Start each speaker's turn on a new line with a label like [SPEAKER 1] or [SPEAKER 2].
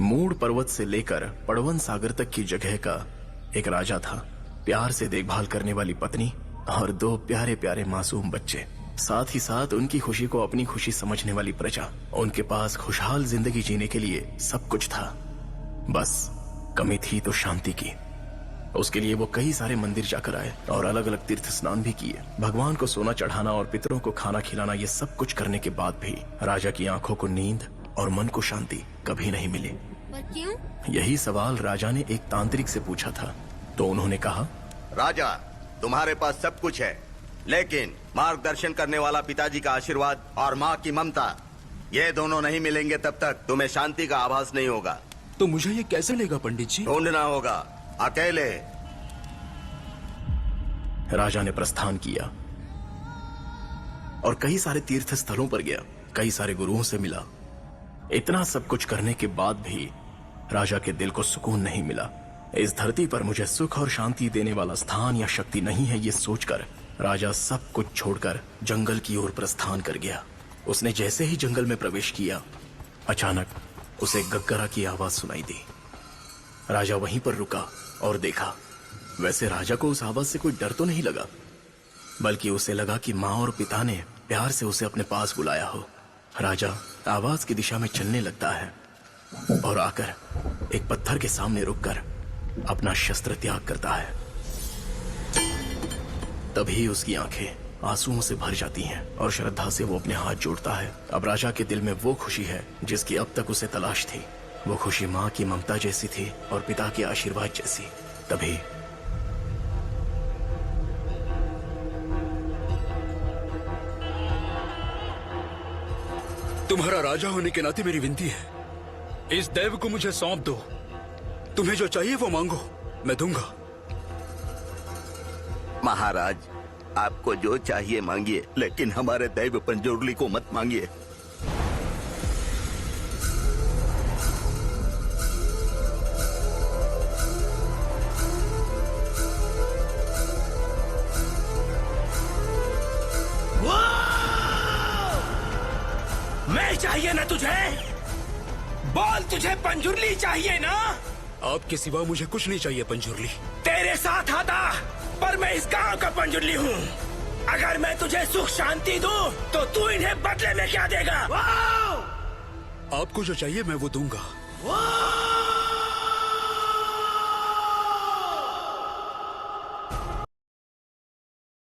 [SPEAKER 1] Mood पर्वत से लेकर पड़वन सागर तक की जगह का एक राजा था। प्यार से देखभाल करने वाली पत्नी और 2 प्यारे प्यारे मासूम बच्चे, साथ ही साथ उनकी खुशी को अपनी खुशी समझने वाली प्रजा। उनके पास खुशहाल जिंदगी जीने के लिए सब कुछ था, बस कमी थी तो शांति की। उसके लिए वो कई सारे मंदिर जाकर आए और अलग अलग तीर्थ स्नान भी किए। भगवान को सोना चढ़ाना और पितरों को खाना खिलाना, ये सब कुछ करने के बाद भी राजा की आंखों को नींद और मन को शांति कभी नहीं मिली।
[SPEAKER 2] पर क्यों?
[SPEAKER 1] यही सवाल राजा ने एक तांत्रिक से पूछा था, तो उन्होंने कहा,
[SPEAKER 3] राजा, तुम्हारे पास सब कुछ है, लेकिन मार्गदर्शन करने वाला पिताजी का आशीर्वाद और माँ की ममता, ये दोनों नहीं मिलेंगे तब तक तुम्हें शांति का आभास नहीं होगा।
[SPEAKER 4] तो मुझे ये कैसे लेगा पंडित जी?
[SPEAKER 3] ढूंढना होगा, अकेले।
[SPEAKER 1] राजा ने प्रस्थान किया और कई सारे तीर्थ स्थलों पर गया, कई सारे गुरुओं से मिला। इतना सब कुछ करने के बाद भी राजा के दिल को सुकून नहीं मिला। इस धरती पर मुझे सुख और शांति देने वाला स्थान या शक्ति नहीं है, ये सोचकर राजा सब कुछ छोड़कर जंगल की ओर प्रस्थान कर गया। उसने जैसे ही जंगल में प्रवेश किया, अचानक उसे गग्गरा की आवाज सुनाई दी। राजा वहीं पर रुका और देखा। वैसे राजा को उस आवाज से कोई डर तो नहीं लगा, बल्कि उसे लगा कि माँ और पिता ने प्यार से उसे अपने पास बुलाया हो। राजा आवाज की दिशा में चलने लगता है और आकर एक पत्थर के सामने रुककर अपना शस्त्र त्याग करता है। तभी उसकी आंखें आंसुओं से भर जाती हैं और श्रद्धा से वो अपने हाथ जोड़ता है। अब राजा के दिल में वो खुशी है जिसकी अब तक उसे तलाश थी। वो खुशी माँ की ममता जैसी थी और पिता के आशीर्वाद जैसी। तभी
[SPEAKER 4] तुम्हारा राजा होने के नाते मेरी विनती है, इस दैव को मुझे सौंप दो। तुम्हें जो चाहिए वो मांगो, मैं दूंगा।
[SPEAKER 3] महाराज, आपको जो चाहिए मांगिए, लेकिन हमारे दैव पंजोरली को मत मांगिए।
[SPEAKER 5] मैं चाहिए ना तुझे? बोल, तुझे पंजुरली चाहिए ना?
[SPEAKER 4] आपके सिवा मुझे कुछ नहीं चाहिए पंजुरली।
[SPEAKER 5] तेरे साथ आता, पर मैं इस गांव का पंजुरली हूँ। अगर मैं तुझे सुख शांति दूँ, तो तू इन्हें बदले में क्या देगा?
[SPEAKER 4] आपको जो चाहिए मैं वो दूंगा।